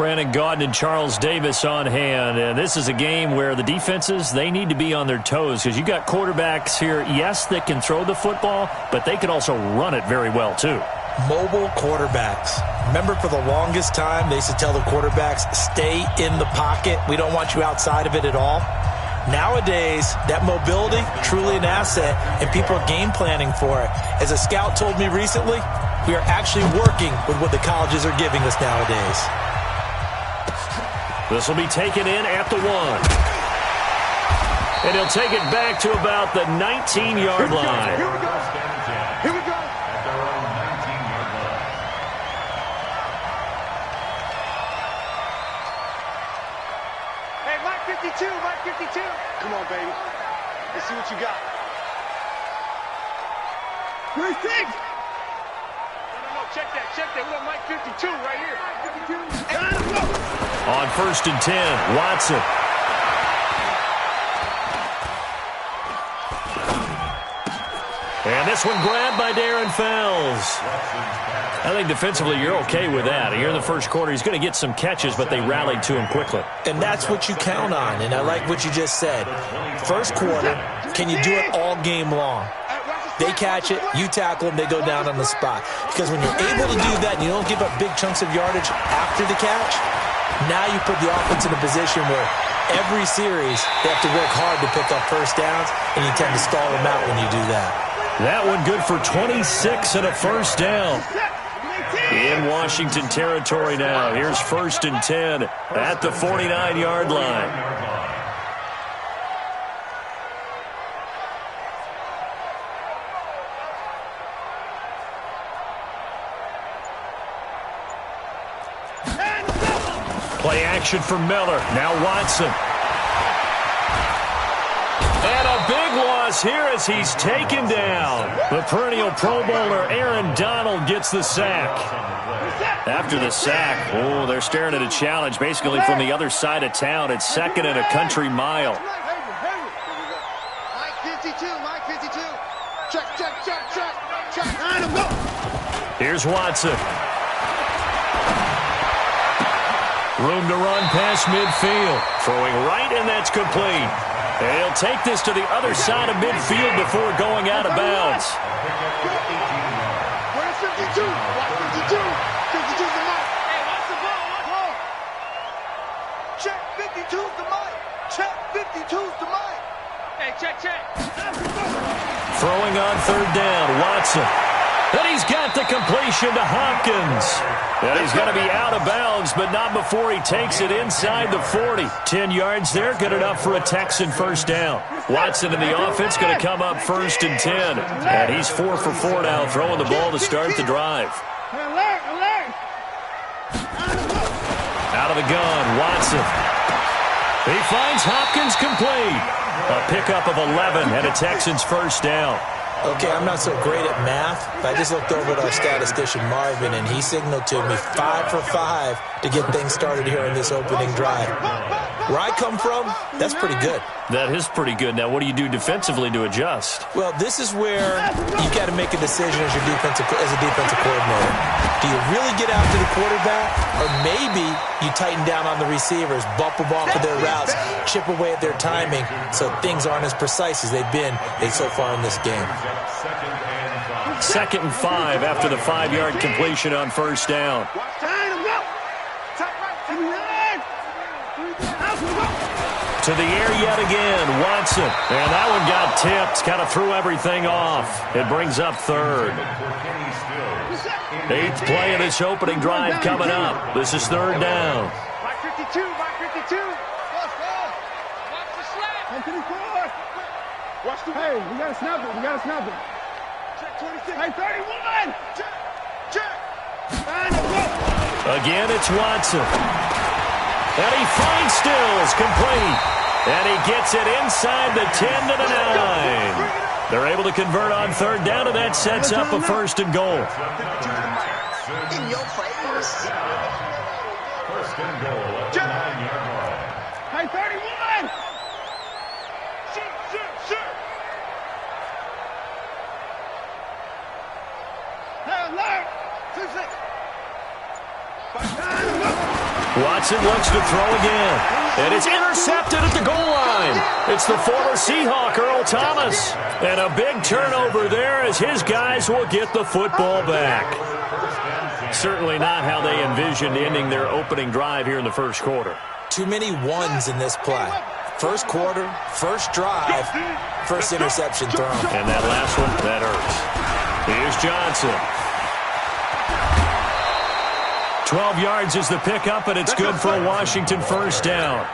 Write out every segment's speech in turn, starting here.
Brandon Gaudin and Charles Davis on hand. And this is a game where the defenses, they need to be on their toes because you got quarterbacks here, yes, that can throw the football, but they can also run it very well, too. Mobile quarterbacks. Remember, for the longest time, they used to tell the quarterbacks, stay in the pocket. We don't want you outside of it at all. Nowadays, that mobility, truly an asset, and people are game planning for it. As a scout told me recently, we are actually working with what the colleges are giving us nowadays. This will be taken in at the 1. And he'll take it back to about the 19-yard line. Here we go. Here we go. Hey, Mike 52, Mike 52. Come on, baby. Let's see what you got. Where's Tiggs? No, check that. We got Mike 52 right here. Mike 52. On 1st and 10, Watson. And this one grabbed by Darren Fells. I think defensively you're okay with that. Here in the first quarter, he's going to get some catches, but they rallied to him quickly. And that's what you count on, and I like what you just said. First quarter, can you do it all game long? They catch it, you tackle them, they go down on the spot. Because when you're able to do that and you don't give up big chunks of yardage after the catch, now you put the offense in a position where every series they have to work hard to pick up first downs, and you tend to stall them out when you do that. That one good for 26 and a first down. In Washington territory now. Here's 1st and 10 at the 49-yard line. Play action for Miller. Now Watson. And a big loss here as he's taken down. The perennial Pro Bowler Aaron Donald gets the sack. After the sack, oh, they're staring at a challenge basically from the other side of town. It's 2nd and a country mile. Mike 52, Mike 52. Check. Here's Watson. Room to run past midfield. Throwing right, and that's complete. And he'll take this to the other side of midfield before going out of bounds. Where's 52? Watch 52. 52's the mic. Hey, watch the ball. Check 52's the mic. Check 52's the mic. Hey, check. Throwing on 3rd down, Watson. And he's got the completion to Hopkins. And he's going to be out of bounds, but not before he takes it inside the 40. 10 yards there, good enough for a Texan first down. Watson in the offense going to come up 1st and 10. And he's 4 for 4 now, throwing the ball to start the drive. Out of the gun, Watson. He finds Hopkins complete. A pickup of 11 and a Texans first down. Okay, I'm not so great at math, but I just looked over at our statistician, Marvin, and he signaled to me 5 for 5 to get things started here in this opening drive. Where I come from, that's pretty good. That is pretty good. Now, what do you do defensively to adjust? Well, this is where you got to make a decision as a defensive coordinator. Do you really get after the quarterback, or maybe you tighten down on the receivers, bump them off of their routes, chip away at their timing, so things aren't as precise as they've been so far in this game. 2nd and 5 after the 5-yard completion on first down. To the air yet again, Watson. And that one got tipped, kind of threw everything off. It brings up 3rd. 8th play of this opening drive coming up. This is 3rd down. Mike 52, Mike 52. Watch the slap. Watch the Hey, we got to snap it. Check 26. Hey, 31. Check. Again, it's Watson. And he finds Stills, complete. And he gets it inside the 10 to the 9. They're able to convert on 3rd down, and that sets up a 1st and goal. In your face. 1st and goal at the 9-yard line. Hey, 31. Shoot. Hey, alert. 26. Johnson looks to throw again. And it's intercepted at the goal line. It's the former Seahawk, Earl Thomas. And a big turnover there as his guys will get the football back. Certainly not how they envisioned ending their opening drive here in the first quarter. Too many ones in this play. First quarter, first drive, first interception thrown. And that last one, that hurts. Here's Johnson. 12 yards is the pickup, and it's good for a Washington first down.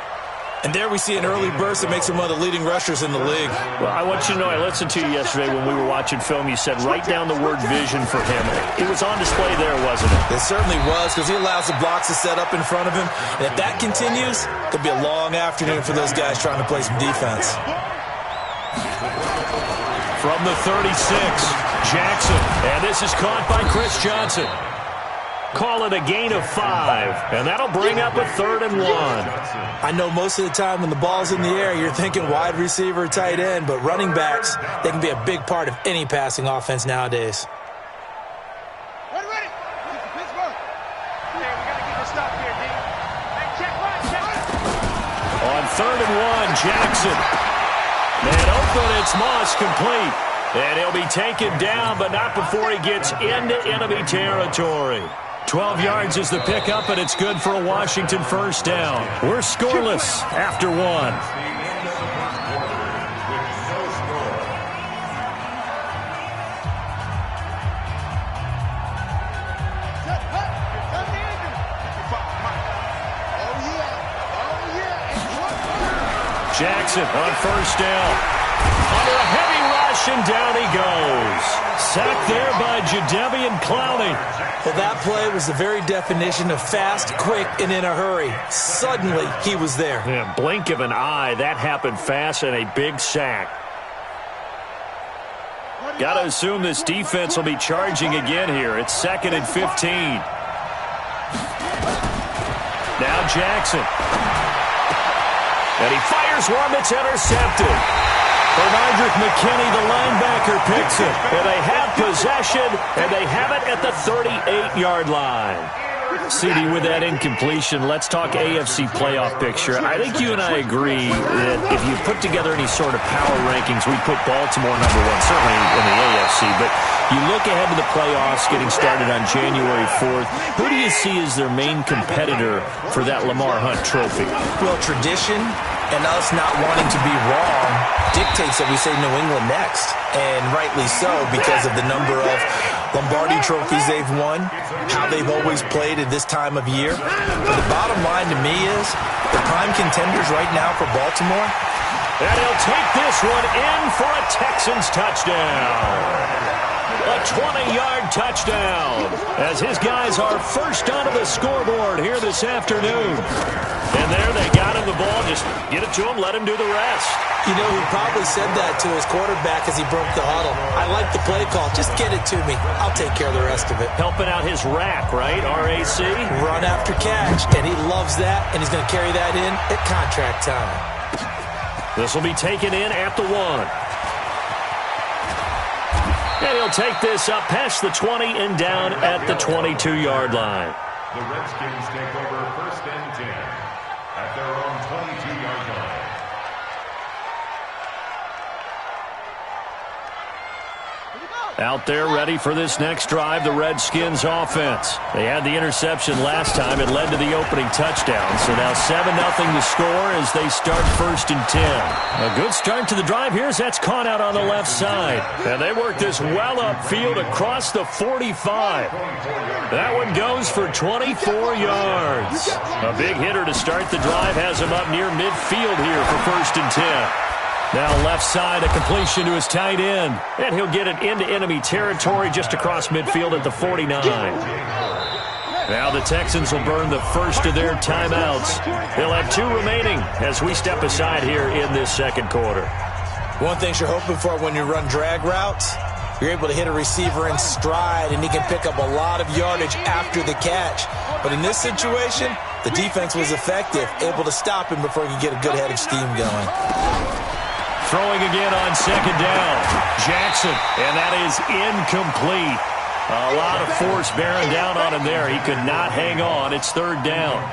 And there we see an early burst that makes him one of the leading rushers in the league. Well, I want you to know, I listened to you yesterday when we were watching film. You said write down the word vision for him. It was on display there, wasn't it? It certainly was, because he allows the blocks to set up in front of him. And if that continues, it could be a long afternoon for those guys trying to play some defense. From the 36, Jackson. And this is caught by Chris Johnson. Call it a gain of 5, and that'll bring up a 3rd and 1. I know most of the time when the ball's in the air, you're thinking wide receiver, tight end, but running backs, they can be a big part of any passing offense nowadays. Ready. Pittsburgh. Hey, we got to get this stop here, D. Hey, check right. On 3rd and 1, Jackson. Man open, it's Moss complete. And he'll be taken down, but not before he gets into enemy territory. 12 yards is the pickup, and it's good for a Washington first down. We're scoreless after 1. Jackson on first down. Under a heavy rush, and down he goes. Sacked there by Jadeveon Clowney. Well, that play was the very definition of fast, quick, and in a hurry. Suddenly, he was there. Yeah, blink of an eye. That happened fast, and a big sack. Got to assume this defense will be charging again here. It's 2nd and 15. Now Jackson. And he fires one that's intercepted. Bernardrick McKinney, the linebacker, picks it. And they have possession, and they have it at the 38-yard line. CD, with that incompletion, let's talk AFC playoff picture. I think you and I agree that if you put together any sort of power rankings, we'd put Baltimore number 1, certainly in the AFC. But you look ahead to the playoffs getting started on January 4th. Who do you see as their main competitor for that Lamar Hunt trophy? Well, tradition and us not wanting to be wrong dictates that we say New England next. And rightly so, because of the number of Lombardi trophies they've won, how they've always played at this time of year. But the bottom line to me is the prime contenders right now for Baltimore. And he'll take this one in for a Texans touchdown. A 20-yard touchdown as his guys are first onto the scoreboard here this afternoon. And there they got him the ball. Just get it to him, let him do the rest. You know, he probably said that to his quarterback as he broke the huddle. I like the play call. Just get it to me. I'll take care of the rest of it. Helping out his rack, right? RAC? Run after catch, and he loves that, and he's going to carry that in at contract time. This will be taken in at the 1. And he'll take this up past the 20 and down at the 22-yard line. The Redskins take over 1st and 10 at their own 22-yard line. Out there ready for this next drive, the Redskins offense. They had the interception last time. It led to the opening touchdown. So now 7-0 to score as they start 1st and 10. A good start to the drive here as that's caught out on the left side. And they work this well upfield across the 45. That one goes for 24 yards. A big hitter to start the drive has him up near midfield here for 1st and 10. Now left side, a completion to his tight end. And he'll get it into enemy territory just across midfield at the 49. Now the Texans will burn the first of their timeouts. They'll have 2 remaining as we step aside here in this second quarter. One thing you're hoping for when you run drag routes, you're able to hit a receiver in stride, and he can pick up a lot of yardage after the catch. But in this situation, the defense was effective, able to stop him before he could get a good head of steam going. Throwing again on 2nd down. Jackson, and that is incomplete. A lot of force bearing down on him there. He could not hang on. It's 3rd down.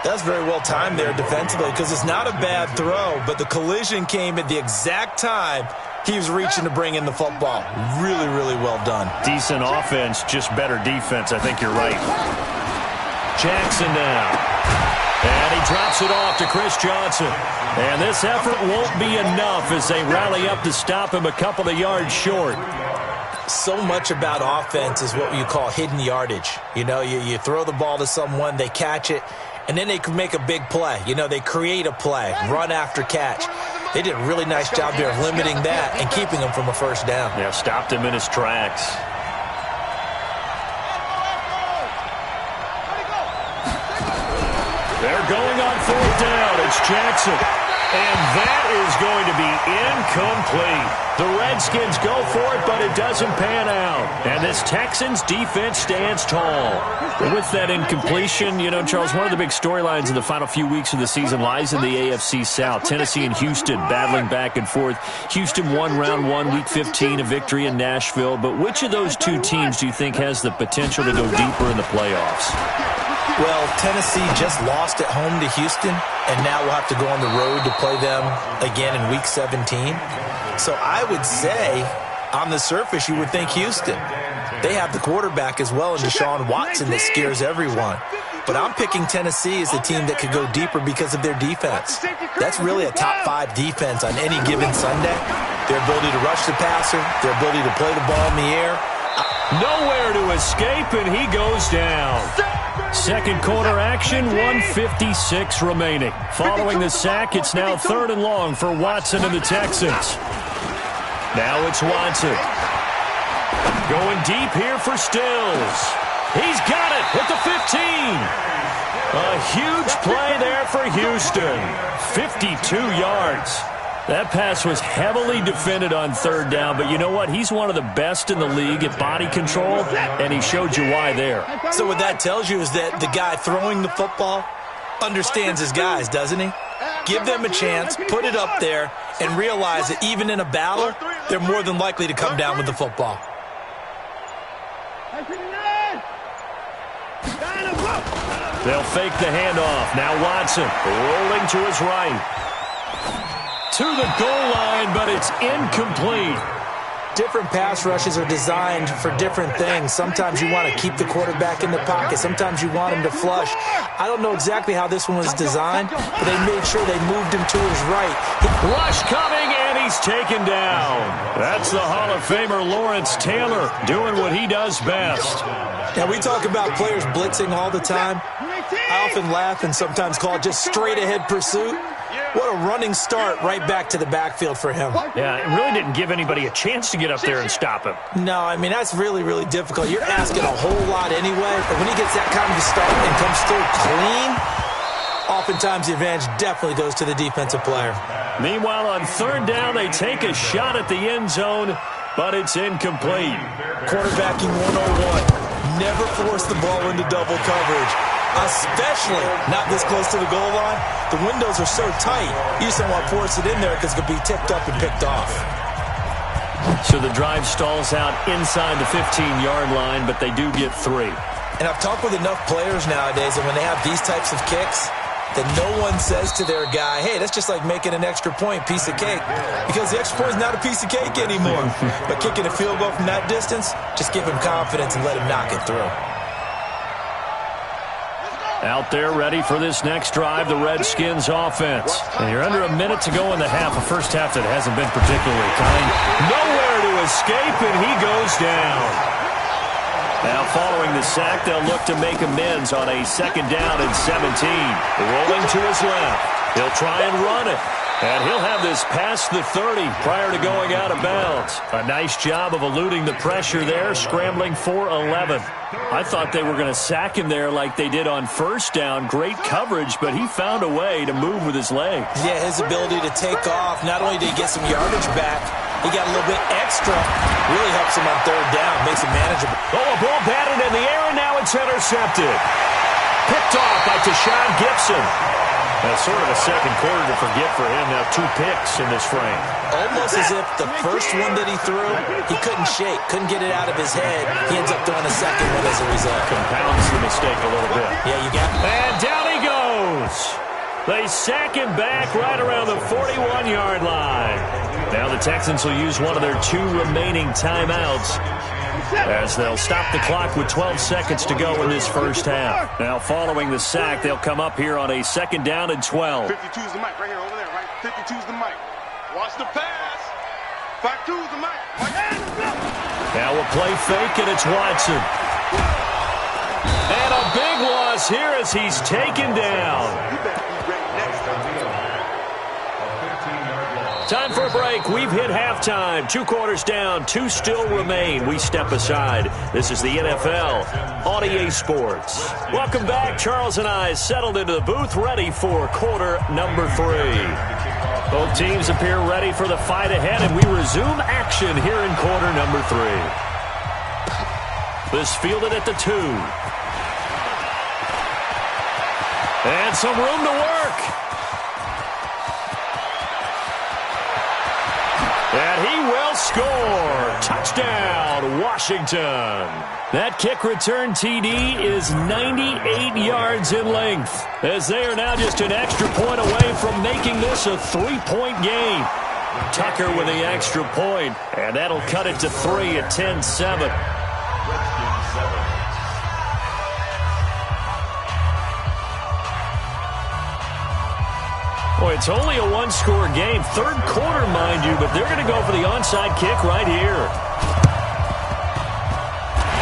That's very well timed there defensively because it's not a bad throw, but the collision came at the exact time he was reaching to bring in the football. Really, really well done. Decent offense, just better defense. I think you're right. Jackson now. And he drops it off to Chris Johnson. And this effort won't be enough as they rally up to stop him a couple of yards short. So much about offense is what you call hidden yardage. You know, you throw the ball to someone, they catch it, and then they can make a big play. You know, they create a play, run after catch. They did a really nice job there of limiting that and keeping him from a first down. Yeah, stopped him in his tracks. They're going on fourth down. It's Jackson. And that is going to be incomplete. The Redskins go for it, but it doesn't pan out. And this Texans defense stands tall. With that incompletion, you know, Charles, one of the big storylines in the final few weeks of the season lies in the AFC South. Tennessee and Houston battling back and forth. Houston won round 1, week 15, a victory in Nashville. But which of those two teams do you think has the potential to go deeper in the playoffs? Well, Tennessee just lost at home to Houston, and now we'll have to go on the road to play them again in Week 17. So I would say, on the surface, you would think Houston. They have the quarterback as well in Deshaun Watson that scares everyone. But I'm picking Tennessee as the team that could go deeper because of their defense. That's really a top 5 defense on any given Sunday. Their ability to rush the passer, their ability to play the ball in the air. Nowhere to escape, and he goes down. Second quarter action, 1:56 remaining. Following the sack, it's now 3rd and long for Watson and the Texans. Now it's Watson. Going deep here for Stills. He's got it at the 15. A huge play there for Houston. 52 yards. That pass was heavily defended on 3rd down, but you know what? He's one of the best in the league at body control, and he showed you why there. So what that tells you is that the guy throwing the football understands his guys, doesn't he? Give them a chance, put it up there, and realize that even in a battle, they're more than likely to come down with the football. They'll fake the handoff. Now Watson rolling to his right. To the goal line, but it's incomplete. Different pass rushes are designed for different things. Sometimes you want to keep the quarterback in the pocket. Sometimes you want him to flush. I don't know exactly how this one was designed, but they made sure they moved him to his right. Rush coming, and he's taken down. That's the Hall of Famer Lawrence Taylor doing what he does best. Now, we talk about players blitzing all the time. I often laugh and sometimes call it just straight-ahead pursuit. What a running start right back to the backfield for him. Yeah, it really didn't give anybody a chance to get up there and stop him. No, I mean, that's really, really difficult. You're asking a whole lot anyway, but when he gets that kind of a start and comes through clean, oftentimes the advantage definitely goes to the defensive player. Meanwhile, on 3rd down, they take a shot at the end zone, but it's incomplete. Quarterbacking 101. Never force the ball into double coverage, especially not this close to the goal line. The windows are so tight, you just don't want to force it in there because it could be tipped up and picked off. So the drive stalls out inside the 15-yard line, but they do get 3. And I've talked with enough players nowadays that when they have these types of kicks, that no one says to their guy, hey, that's just like making an extra point, piece of cake. Because the extra point is not a piece of cake anymore. But kicking a field goal from that distance, just give him confidence and let him knock it through. Out there ready for this next drive, the Redskins offense. And you're under a minute to go in the half, a first half that hasn't been particularly kind. Nowhere to escape, and he goes down. Now following the sack, they'll look to make amends on a 2nd down and 17. Rolling to his left. He'll try and run it. And he'll have this past the 30 prior to going out of bounds. A nice job of eluding the pressure there, scrambling for 11. I thought they were going to sack him there like they did on 1st down. Great coverage, but he found a way to move with his legs. Yeah, his ability to take off, not only did he get some yardage back, he got a little bit extra. Really helps him on 3rd down, makes it manageable. Oh, a ball batted in the air, and now it's intercepted. Picked off by Tashawn Gibson. That's sort of a second quarter to forget for him. Now 2 picks in this frame. Almost as if the first one that he threw, he couldn't shake, couldn't get it out of his head. He ends up throwing a second one as a result. Compounds the mistake a little bit. Yeah, you got it. And down he goes. goes. They sack him back right around the 41-yard line. Now the Texans will use one of their 2 remaining timeouts as they'll stop the clock with 12 seconds to go in this first half. Now following the sack, they'll come up here on a 2nd down and 12. 52's the mic right here, over there, right? 52's the mic. Watch the pass. 52's the mic. Now a play fake, and it's Watson. And a big loss here as he's taken down. Time for a break. We've hit halftime. 2 quarters down. 2 still remain. We step aside. This is the NFL on EA Sports. Welcome back. Charles and I settled into the booth, ready for quarter number 3. Both teams appear ready for the fight ahead, and we resume action here in quarter number 3. This fielded at the 2. And some room to work. And he will score. Touchdown, Washington. That kick return TD is 98 yards in length, as they are now just an extra point away from making this a 3-point game. Tucker with the extra point, and that'll cut it to 3 at 10-7. Boy, it's only a 1-score game. 3rd quarter, mind you, but they're going to go for the onside kick right here.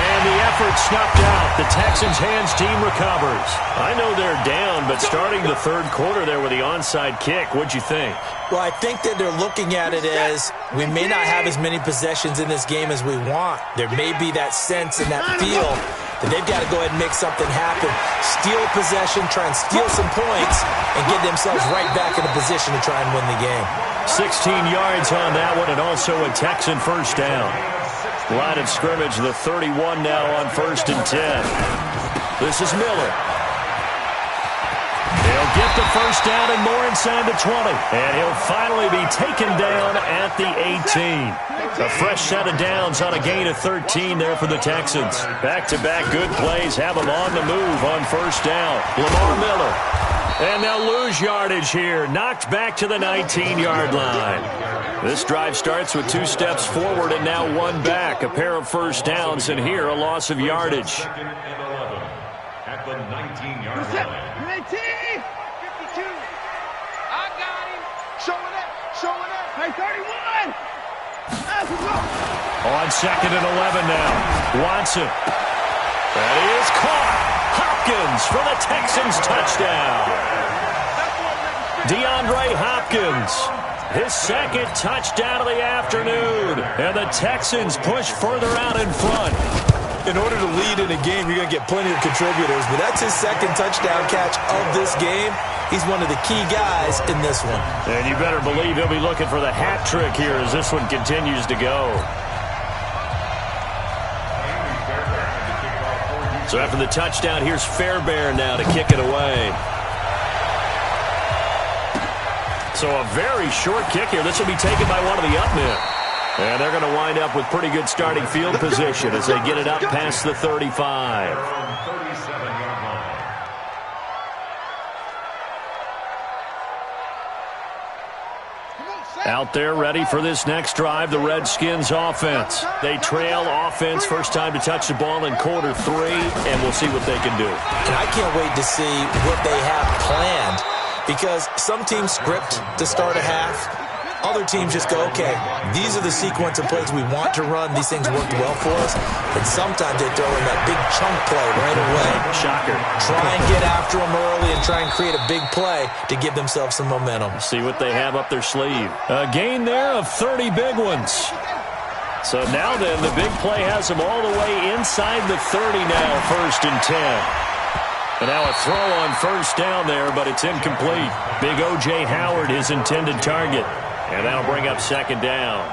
And the effort snuffed out. The Texans' hands team recovers. I know they're down, but starting the 3rd quarter there with the onside kick, what'd you think? Well, I think that they're looking at it as we may not have as many possessions in this game as we want. There may be that sense and that feel that they've got to go ahead and make something happen. Steal possession, try and steal some points, and get themselves right back in a position to try and win the game. 16 yards on that one, and also a Texan first down. Line of scrimmage, the 31 now on 1st and 10. This is Miller. He'll get the first down and more inside the 20. And he'll finally be taken down at the 18. A fresh set of downs on a gain of 13 there for the Texans. Back-to-back good plays have them on the move on first down. Lamar Miller. And they'll lose yardage here. Knocked back to the 19-yard line. This drive starts with 2 steps forward and now 1 back. A pair of first downs, and here a loss of yardage. At the 19-yard line. 52. I got him. Showing up. Hey, 31. On 2nd and 11 now. Watson. That is caught. Hopkins for the Texans touchdown. DeAndre Hopkins. His 2nd touchdown of the afternoon. And the Texans push further out in front. In order to lead in a game, you're going to get plenty of contributors, but that's his 2nd touchdown catch of this game. He's one of the key guys in this one. And you better believe he'll be looking for the hat trick here as this one continues to go. So after the touchdown, here's Fairbairn now to kick it away. So a very short kick here. This will be taken by one of the up men. And they're going to wind up with pretty good starting field position as they get it up past the 35. Out there ready for this next drive, the Redskins offense. They trail offense, first time to touch the ball in quarter 3, and we'll see what they can do. And I can't wait to see what they have planned, because some teams script to start a half. Other teams just go, okay, these are the sequence of plays we want to run. These things worked well for us. And sometimes they throw in that big chunk play right away. Shocker. Try and get after them early and try and create a big play to give themselves some momentum. See what they have up their sleeve. A gain there of 30 big ones. So now then, the big play has them all the way inside the 30 now, 1st and 10. And now a throw on first down there, but it's incomplete. Big O.J. Howard, his intended target. And that'll bring up 2nd down.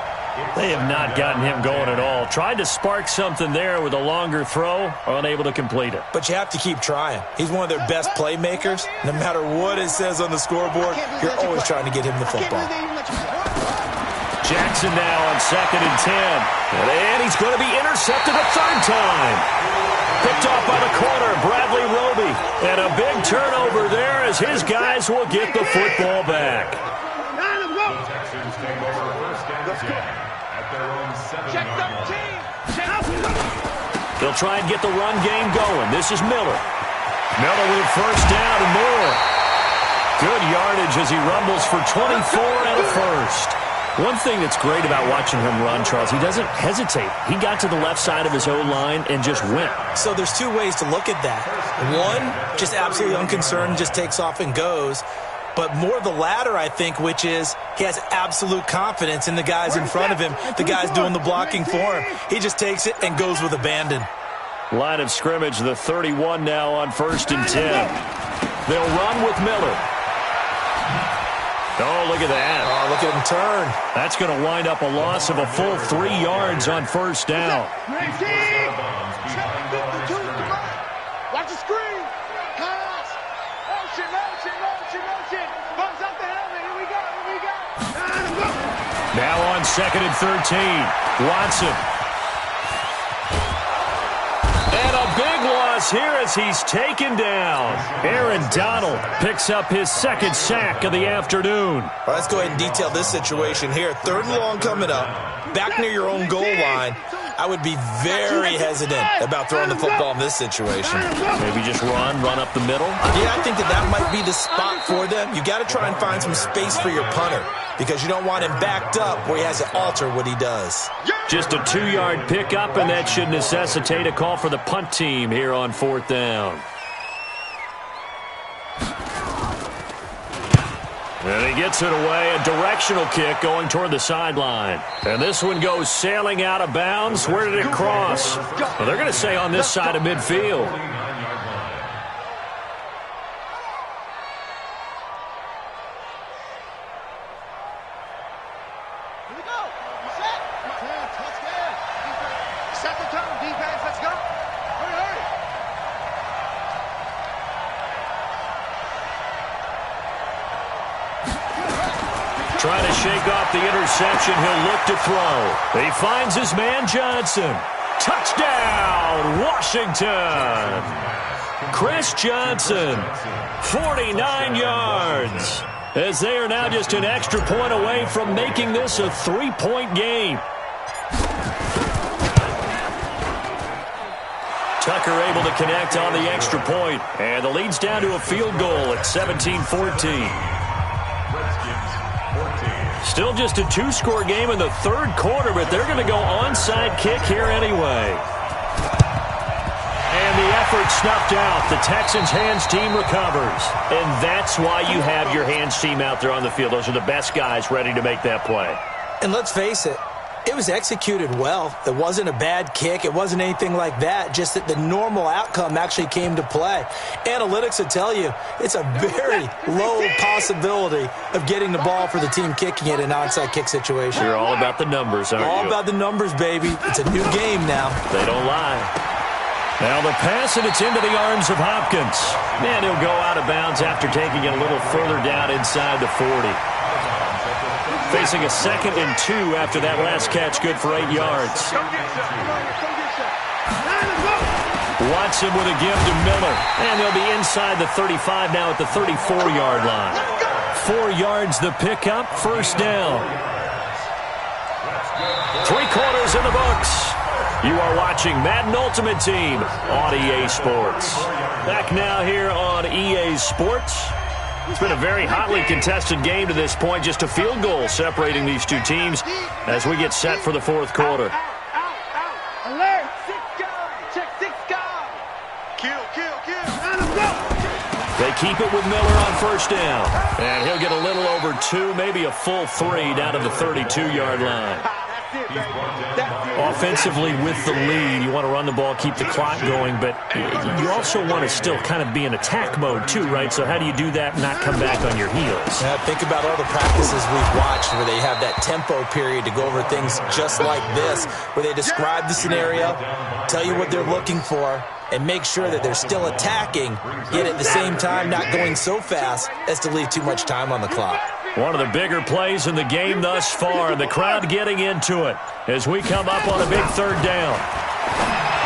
They have not gotten him going at all. Tried to spark something there with a longer throw, unable to complete it. But you have to keep trying. He's one of their best playmakers. No matter what it says on the scoreboard, you're always trying to get him the football. Jackson now on 2nd and 10. And he's going to be intercepted a 3rd time. Picked off by the corner, Bradley Roby. And a big turnover there as his guys will get the football back. Texans take over first and 10 at their own 7. Check 13. They'll try and get the run game going. This is Miller. Miller with first down and more. Good yardage as he rumbles for 24 and a first. One thing that's great about watching him run, Charles, he doesn't hesitate. He got to the left side of his O-line and just went. So there's two ways to look at that. One, just absolutely unconcerned, just takes off and goes. But more the latter, I think, which is he has absolute confidence in the guys in front of him, the guys doing the blocking for him. He just takes it and goes with abandon. Line of scrimmage, the 31 now on first and 10. They'll run with Miller. Oh, look at that. Oh, look at him turn. That's going to wind up a loss of a full 3 yards on first down. Watch the screen. Pass. Motion. Bumps up the helmet. Here we go. Now on second and 13. Watson. And a big loss here as he's taken down. Aaron Donald picks up his second sack of the afternoon. Well, let's go ahead and detail this situation here. Third and long coming up. Back near your own goal line. I would be very hesitant about throwing the football in this situation. Maybe just run up the middle. Yeah, I think that might be the spot for them. You got to try and find some space for your punter because you don't want him backed up where he has to alter what he does. Just a 2-yard pickup, and that should necessitate a call for the punt team here on fourth down. And he gets it away, a directional kick going toward the sideline. And this one goes sailing out of bounds. Where did it cross? Well, they're going to say on this side of midfield. Here we go. You set? Touchdown. Set the tone, defense. Let's go. Hurry. Trying to shake off the interception. He'll look to throw. He finds his man Johnson. Touchdown, Washington. Chris Johnson, 49 yards. As they are now just an extra point away from making this a 3-point game. Tucker able to connect on the extra point. And the lead's down to a field goal at 17-14. Still just a 2-score game in the third quarter, but they're going to go onside kick here anyway. And the effort snuffed out. The Texans' hands team recovers. And that's why you have your hands team out there on the field. Those are the best guys ready to make that play. And let's face it, it was executed well. It wasn't a bad kick. It wasn't anything like that. Just that the normal outcome actually came to play. Analytics will tell you it's a very low possibility of getting the ball for the team kicking it in an onside kick situation. You're all about the numbers, aren't you? All about the numbers, baby. It's a new game now. They don't lie. Now the pass, and it's into the arms of Hopkins. And he'll go out of bounds after taking it a little further down inside the 40. Facing a 2nd and 2 after that last catch, good for 8 yards. Watson with a give to Miller. And they'll be inside the 35 now at the 34-yard line. 4 yards the pickup, first down. 3 quarters in the books. You are watching Madden Ultimate Team on EA Sports. Back now here on EA Sports. It's been a very hotly contested game to this point. Just a field goal separating these two teams as we get set for the fourth quarter. Alert. 6 guys. Check 6 guys. Kill. They keep it with Miller on first down. And he'll get a little over 2, maybe a full 3 down to the 32-yard line. Offensively with the lead, you want to run the ball, keep the clock going, but you also want to still kind of be in attack mode too, right? So how do you do that and not come back on your heels? Yeah, think about all the practices we've watched where they have that tempo period to go over things just like this, where they describe the scenario, tell you what they're looking for, and make sure that they're still attacking, yet at the same time not going so fast as to leave too much time on the clock. One of the bigger plays in the game thus far, the crowd getting into it as we come up on a big third down.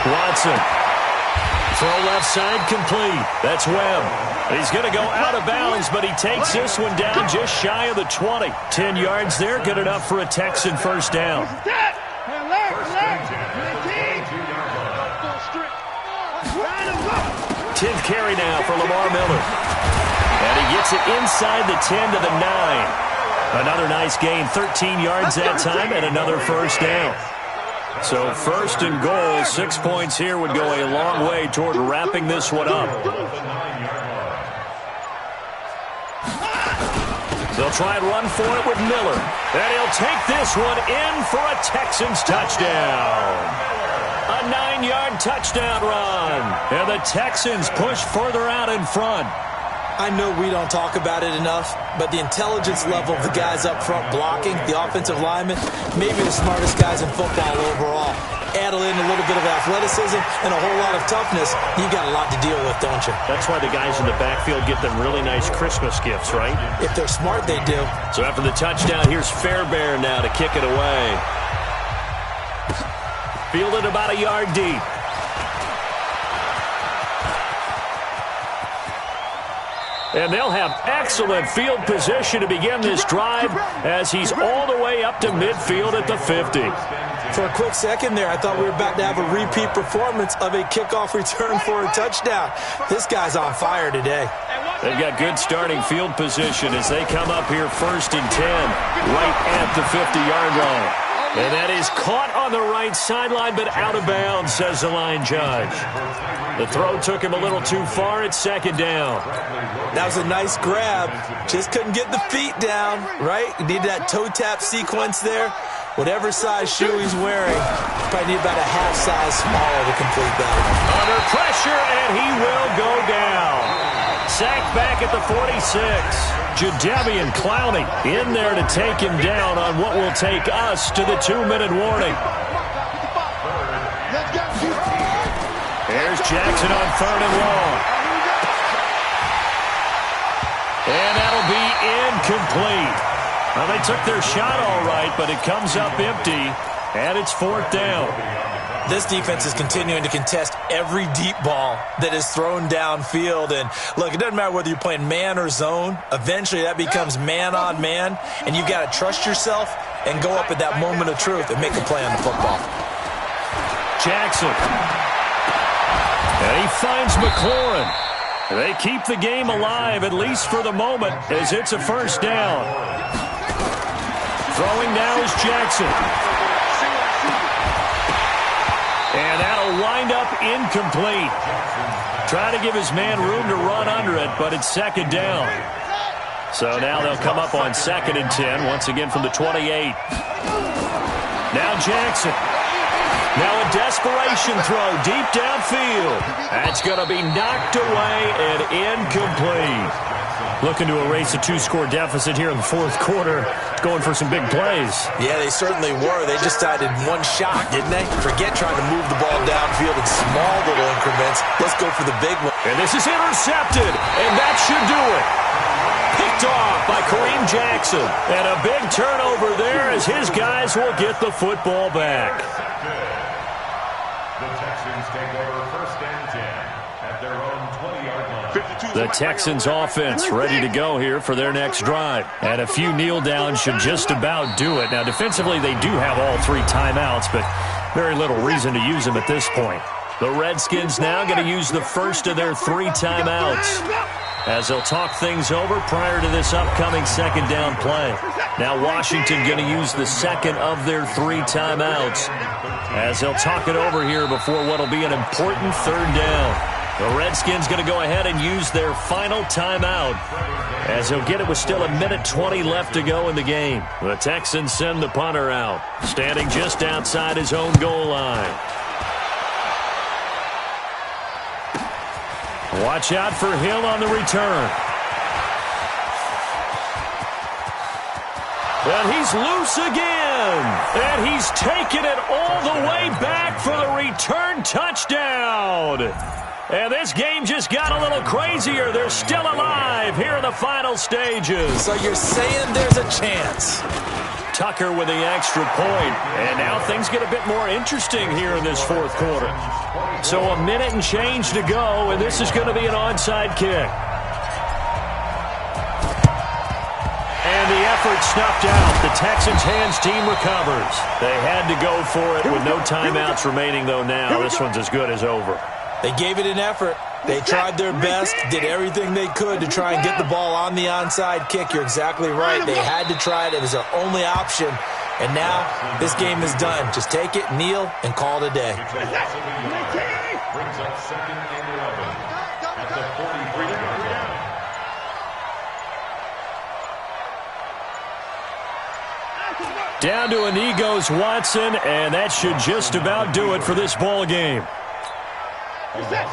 Watson Throw left side complete. That's Webb. He's going to go out of bounds, but he takes this one down just shy of the 20. 10 yards there, good enough for a Texan first down. 10th carry now for Lamar Miller. And he gets it inside the 10 to the 9. Another nice gain, 13 yards that time, and another first down. So first and goal, 6 points here would go a long way toward wrapping this one up. They'll try and run for it with Miller. And he'll take this one in for a Texans touchdown. A 9-yard touchdown run. And the Texans push further out in front. I know we don't talk about it enough, but the intelligence level of the guys up front blocking, the offensive linemen, maybe the smartest guys in football overall. Add in a little bit of athleticism and a whole lot of toughness, you've got a lot to deal with, don't you? That's why the guys in the backfield get them really nice Christmas gifts, right? If they're smart, they do. So after the touchdown, here's Fairbairn now to kick it away. Fielded about a yard deep. And they'll have excellent field position to begin this drive as he's all the way up to midfield at the 50. For a quick second there, I thought we were about to have a repeat performance of a kickoff return for a touchdown. This guy's on fire today. They've got good starting field position as they come up here first and 10, right at the 50-yard line. And that is caught on the right sideline, but out of bounds, says the line judge. The throw took him a little too far. It's second down. That was a nice grab. Just couldn't get the feet down, right? You need that toe tap sequence there. Whatever size shoe he's wearing, probably need about a half size smaller to complete that. Under pressure, and he will go down. Sacked back at the 46. Jadeveon Clowney in there to take him down on what will take us to the 2-minute warning. Here's Jackson on third and long. And that'll be incomplete. Well, they took their shot all right, but it comes up empty, and it's fourth down. This defense is continuing to contest every deep ball that is thrown downfield. And, look, it doesn't matter whether you're playing man or zone. Eventually, that becomes man-on-man, and you've got to trust yourself and go up at that moment of truth and make a play on the football. Jackson. And he finds McLaurin. They keep the game alive, at least for the moment, as it's a first down. Throwing now is Jackson. And that'll wind up incomplete. Trying to give his man room to run under it, but it's second down. So now they'll come up on second and 10, once again from the 28. Now Jackson. Now a desperation throw deep downfield. That's going to be knocked away and incomplete. Looking to erase a 2-score deficit here in the fourth quarter. Going for some big plays. Yeah, they certainly were. They just decided one shot, didn't they? Forget trying to move the ball downfield in small little increments. Let's go for the big one. And this is intercepted, and that should do it. Picked off by Kareem Jackson. And a big turnover there as his guys will get the football back. The Texans take over first and 10 at their own 20-yard line. The Texans offense ready to go here for their next drive. And a few kneel downs should just about do it. Now, defensively, they do have all 3 timeouts, but very little reason to use them at this point. The Redskins now going to use the first of their 3 timeouts as they'll talk things over prior to this upcoming second down play. Now Washington going to use the second of their 3 timeouts as they'll talk it over here before what will be an important third down. The Redskins going to go ahead and use their final timeout as they'll get it with still 1:20 left to go in the game. The Texans send the punter out, standing just outside his own goal line. Watch out for Hill on the return. And he's loose again. And he's taken it all the way back for the return touchdown. And this game just got a little crazier. They're still alive here in the final stages. So you're saying there's a chance? Tucker with the extra point. And now things get a bit more interesting here in this fourth quarter. So a minute and change to go, and this is going to be an onside kick. And the effort snuffed out. The Texans' hands team recovers. They had to go for it with no timeouts remaining, though, now. This one's as good as over. They gave it an effort. They tried their best, did everything they could to try and get the ball on the onside kick. You're exactly right. They had to try it. It was their only option. And now this game is done. Just take it, kneel, and call it a day. Brings up 2nd and 11 at the 43-yard line. Down to a knee goes Watson, and that should just about do it for this ball game.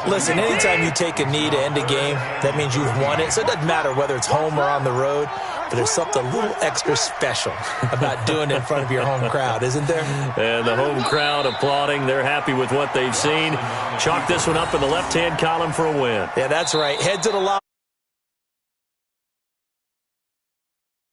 Listen, anytime you take a knee to end a game, that means you've won it. So it doesn't matter whether it's home or on the road, but there's something a little extra special about doing it in front of your home crowd, isn't there? And the home crowd applauding. They're happy with what they've seen. Chalk this one up in the left-hand column for a win. Yeah, that's right. Head to the line.